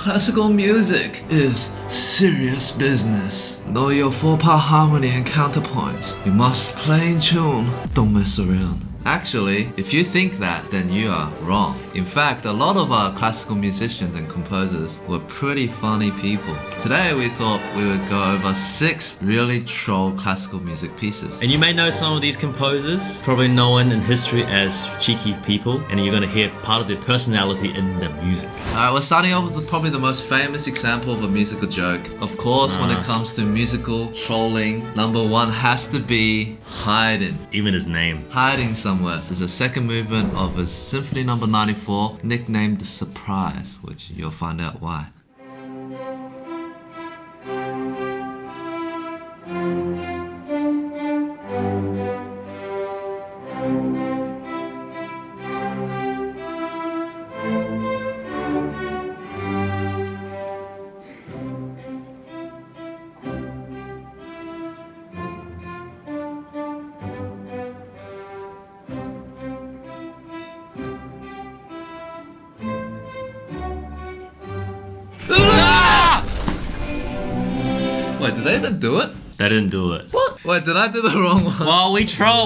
Classical music is serious business. Know your 4-part harmony and counterpoints. You must play in tune. Don't mess around. Actually, if you think that, then you are wrong. In fact, a lot of our classical musicians and composers were pretty funny people. Today we thought we would go over 6 really troll classical music pieces. And you may know some of these composers, probably known in history as cheeky people, and you're going to hear part of their personality in their music. Alright, we're starting off with probably the most famous example of a musical joke. Of course, when it comes to musical trolling, number 1 has to be Haydn. Even his name. Hiding somewhere. There's a second movement of his Symphony number 94, nicknamed The Surprise, which you'll find out why. Wait, did they even do it? They didn't do it. What? Wait, did I do the wrong one? Well,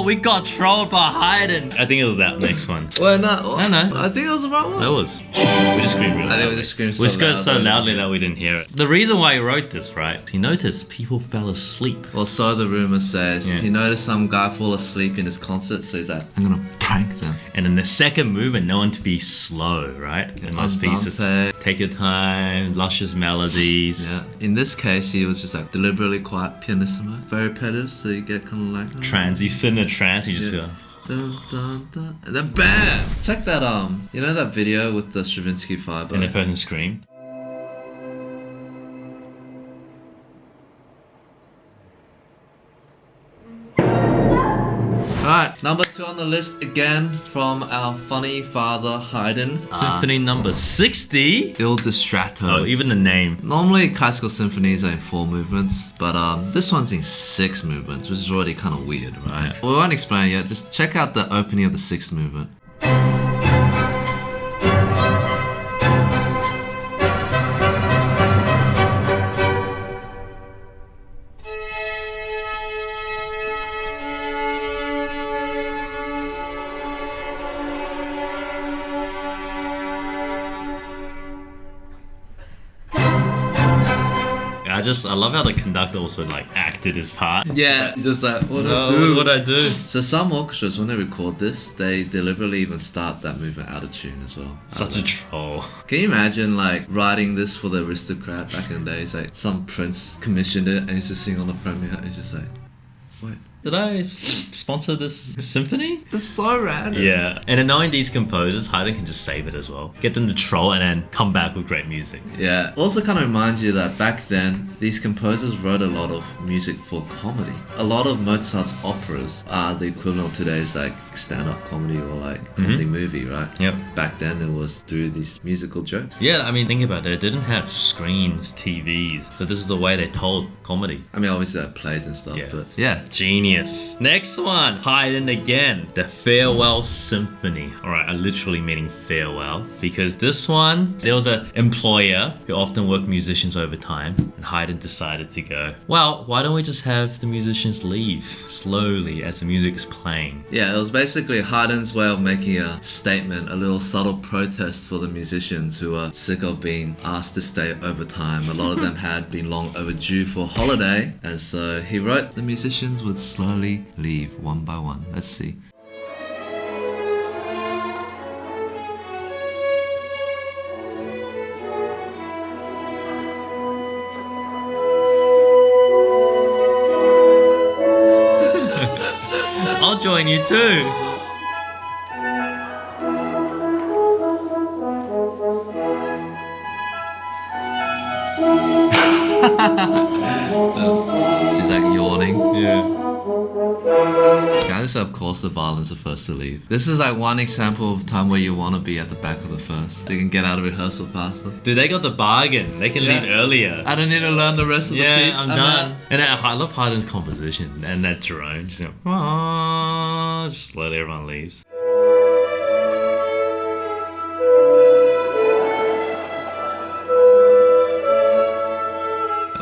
we got trolled by Haydn. I think it was that next one. Wait, no. No. I think it was the wrong one. That was. We just screamed really I think loudly. we just screamed We so screamed so loudly. loudly that we didn't hear it. The reason why he wrote this, right? He noticed people fell asleep. Well, so the rumor says. Yeah. He noticed some guy fall asleep in his concert, so he's like, I'm gonna prank them. And in the second movement, known to be slow, right? In most pieces. Andante. Take your time, luscious melodies. Yeah. In this case, he was just like deliberately quiet pianissimo, very repetitive, so you get kind of like Trance. You sit in a trance, you just Yeah. go. Dun, dun, dun, and then bam! It's like that you know that video with the Stravinsky fiber. And the person screamed. Alright, number 2 on the list again from our funny father Haydn. Symphony number 60? Il Distratto. Oh, even the name. Normally classical symphonies are in 4 movements, but this one's in 6 movements, which is already kind of weird, right? Yeah. We won't explain it yet, just check out the opening of the 6th movement. I love how the conductor also like acted his part. Yeah, it's just like, what What'd I do? So some orchestras, when they record this, they deliberately even start that movement out of tune as well. Such a troll. Can you imagine like writing this for the aristocrat back in the days? Like some prince commissioned it and he's just sitting on the premiere and he's just like, wait. Did I sponsor this symphony? It's so random. Yeah. And in knowing these composers, Haydn can just save it as well. Get them to troll and then come back with great music. Yeah. Also kind of reminds you that back then, these composers wrote a lot of music for comedy. A lot of Mozart's operas are the equivalent of today's like stand-up comedy or like comedy movie, right? Yep. Back then it was through these musical jokes. Yeah, I mean, think about it. They didn't have screens, TVs. So this is the way they told comedy. I mean, obviously they had plays and stuff, Yeah. but yeah. Genius. Next one, Haydn again, the Farewell Symphony. Alright, I literally meaning farewell, because this one, there was an employer who often worked musicians over time, and Haydn decided to go, well, why don't we just have the musicians leave slowly as the music is playing? Yeah, it was basically Haydn's way of making a statement, a little subtle protest for the musicians who are sick of being asked to stay overtime. A lot of them had been long overdue for holiday, and so he wrote the musicians would slowly leave one by one. Let's see. I'll join you too. She's like yawning. Yeah. Guys, of course the violins are first to leave. This is like one example of time where you want to be at the back of the first. You can get out of rehearsal faster. Dude, they got the bargain. They can Yeah. leave earlier. I don't need to learn the rest of the piece. I'm done. And I love Haydn's composition and that drone. Just, just slowly everyone leaves.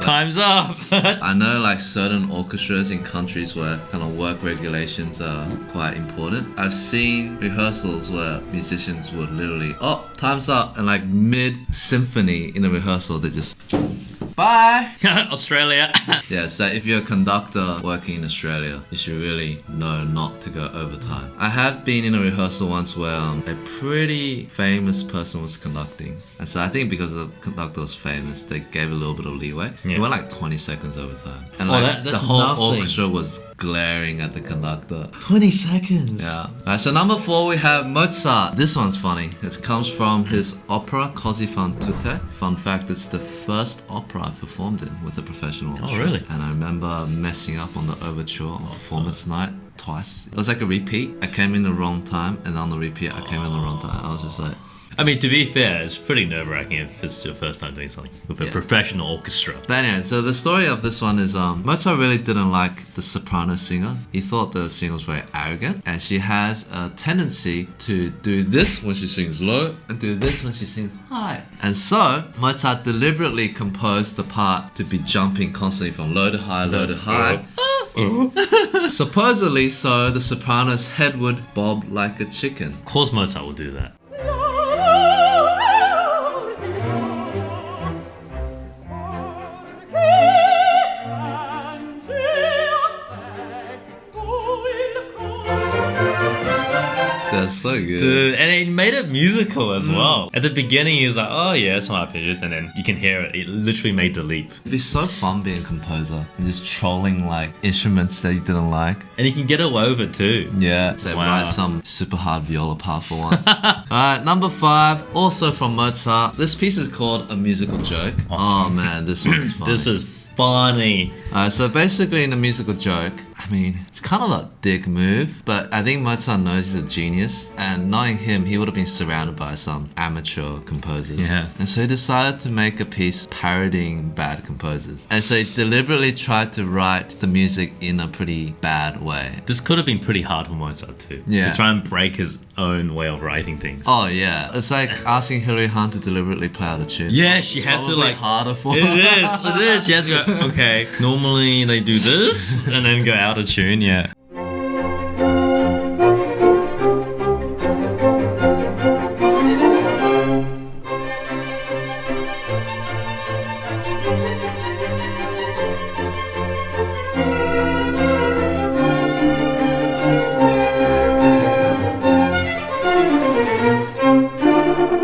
Time's up. I know like certain orchestras in countries where kind of work regulations are quite important. I've seen rehearsals where musicians would literally, oh, time's up, and like mid symphony in a rehearsal, they just bye. Australia. Yeah, so if you're a conductor working in Australia, you should really know not to go overtime. I have been in a rehearsal once where a pretty famous person was conducting. And so I think because the conductor was famous, they gave a little bit of leeway. Yeah. It went like 20 seconds overtime. And Oh, like the that's whole nothing. orchestra was glaring at the conductor. 20 seconds. Yeah. Alright, so number 4 we have Mozart. This one's funny. It comes from his opera Così fan tutte. Fun fact, it's the first opera I performed in with a professional orchestra. Oh, really? And I remember messing up on the overture on performance night twice. It was like a repeat. I came in the wrong time, and on the repeat I came in the wrong time. I was just like, I mean, to be fair, it's pretty nerve-wracking if it's your first time doing something with a professional orchestra. but anyway, so the story of this one is Mozart really didn't like the soprano singer. He thought the singer was very arrogant, and she has a tendency to do this when she sings low and do this when she sings high. And so Mozart deliberately composed the part to be jumping constantly from low to high, low to high. Supposedly so the soprano's head would bob like a chicken. Of course Mozart will do that. That's so good. Dude, and it made it musical as well. At the beginning, he was like, oh yeah, it's some arpeggios, and then you can hear it. It literally made the leap. It'd be so fun being a composer and just trolling like instruments that you didn't like. And you can get away with it too. Yeah. So Wow. write some super hard viola part for once. Alright, number 5, also from Mozart. This piece is called A Musical Joke. Oh man, this one is funny. This is funny. So basically in the musical joke, I mean, it's kind of a dick move, but I think Mozart knows he's a genius, and knowing him, he would have been surrounded by some amateur composers. Yeah. And so he decided to make a piece parodying bad composers. And so he deliberately tried to write the music in a pretty bad way. This could have been pretty hard for Mozart too. Yeah. To try and break his own way of writing things. Oh yeah, it's like asking Hilary Hunt to deliberately play out a tune. Yeah, she It's has to probably like. harder for It is. She has to go, okay, normally they do this, and then go out of tune, yeah.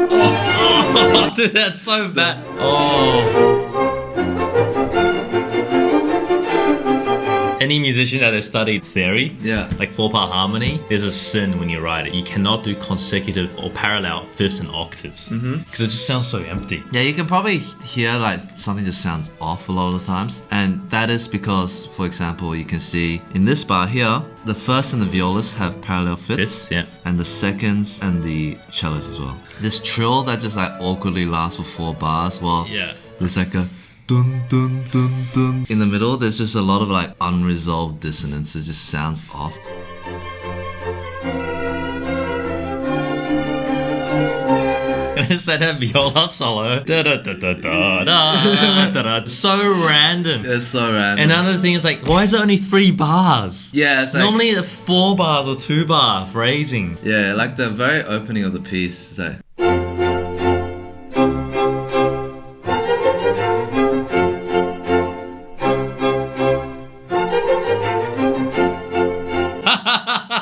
Oh, dude, that's so bad. Oh. Any musician that has studied theory, Yeah. like 4-part harmony, there's a sin when you write it. You cannot do consecutive or parallel fifths and octaves because it just sounds so empty. Yeah, you can probably hear like something just sounds off a lot of the times, and that is because, for example, you can see in this bar here, the first and the violas have parallel fifths, Fifths, yeah. and the seconds and the cellos as well. This trill that just like awkwardly lasts for 4 bars, well, Yeah. there's like a dun dun dun dun. In the middle, there's just a lot of like unresolved dissonance. It just sounds off. And it's like that viola solo. Da, da, da, da, da, da, da, da. So random. It's so random. And another thing is like, why is it only 3 bars? yeah, it's like Normally it's 4 bars or 2 bar phrasing. yeah, like the very opening of the piece. It's like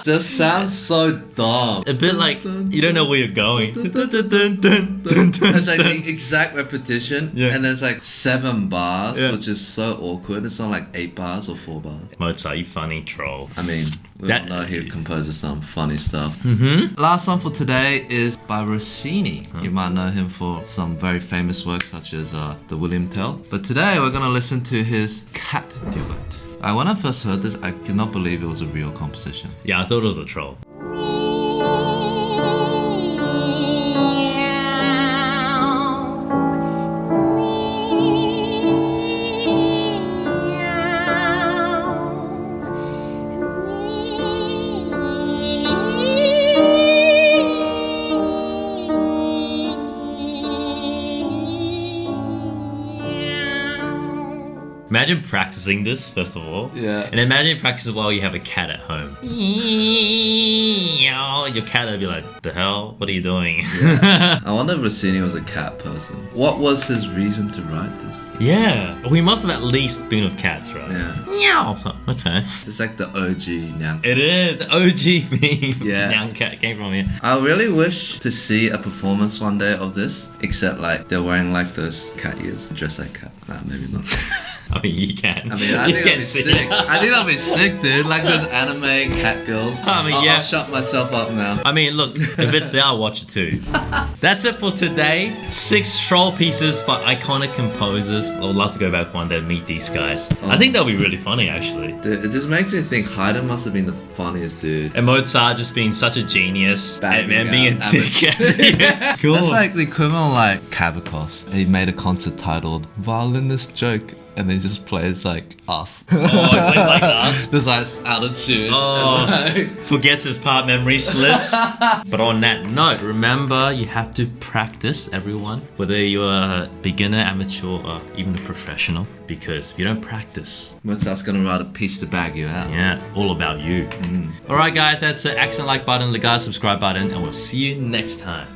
just sounds so dumb. A bit like you don't know where you're going. Dun, dun, dun, dun, dun, dun, It's like dun. the exact repetition, Yeah. and there's like 7 bars, Yeah. which is so awkward. It's not like 8 bars or 4 bars. Mozart, you funny troll. I mean, we That- all know he composes some funny stuff. Mm-hmm. Last song for today is by Rossini. You might know him for some very famous works such as the William Tell. But today we're gonna listen to his Cat Duet. When I first heard this, I did not believe it was a real composition. Yeah, I thought it was a troll. Imagine practicing this, first of all. Yeah. And imagine practicing while you have a cat at home. Your cat will be like, the hell? What are you doing? I wonder if Rossini was a cat person. What was his reason to write this? Yeah. We must have at least been with cats, right? Yeah. Meow. So, okay. It's like the OG Nyang. It is. The OG meme. Yeah. Young cat came from here. I really wish to see a performance one day of this, except like they're wearing like those cat ears, dressed like cat. Nah, maybe not. I mean, you can. I mean, I You think can I'd be see. sick. I think I'd be sick, dude. Like those anime cat girls. I mean, I'll yeah. shut myself up now. I mean, look, if it's there, I'll watch it too. That's it for today. 6 troll pieces by iconic composers. I would love to go back one day and meet these guys. I think that'll be really funny, actually. Dude, it just makes me think Haydn must have been the funniest dude. And Mozart just being such a genius and Bagging being a out dickhead. Yes. Cool. That's like the equivalent of like Kavakos. He made a concert titled Violinist Joke, and then he just plays like us. Oh, he plays like us. Just like out of tune. Oh, And, like, forgets his part, memory slips. But on that note, remember you have to practice, everyone. Whether you're a beginner, amateur, or even a professional. Because if you don't practice, Mozart's gonna write a piece to bag you out. yeah, all about you. Alright guys, that's the accent like button, the guys subscribe button, and we'll see you next time.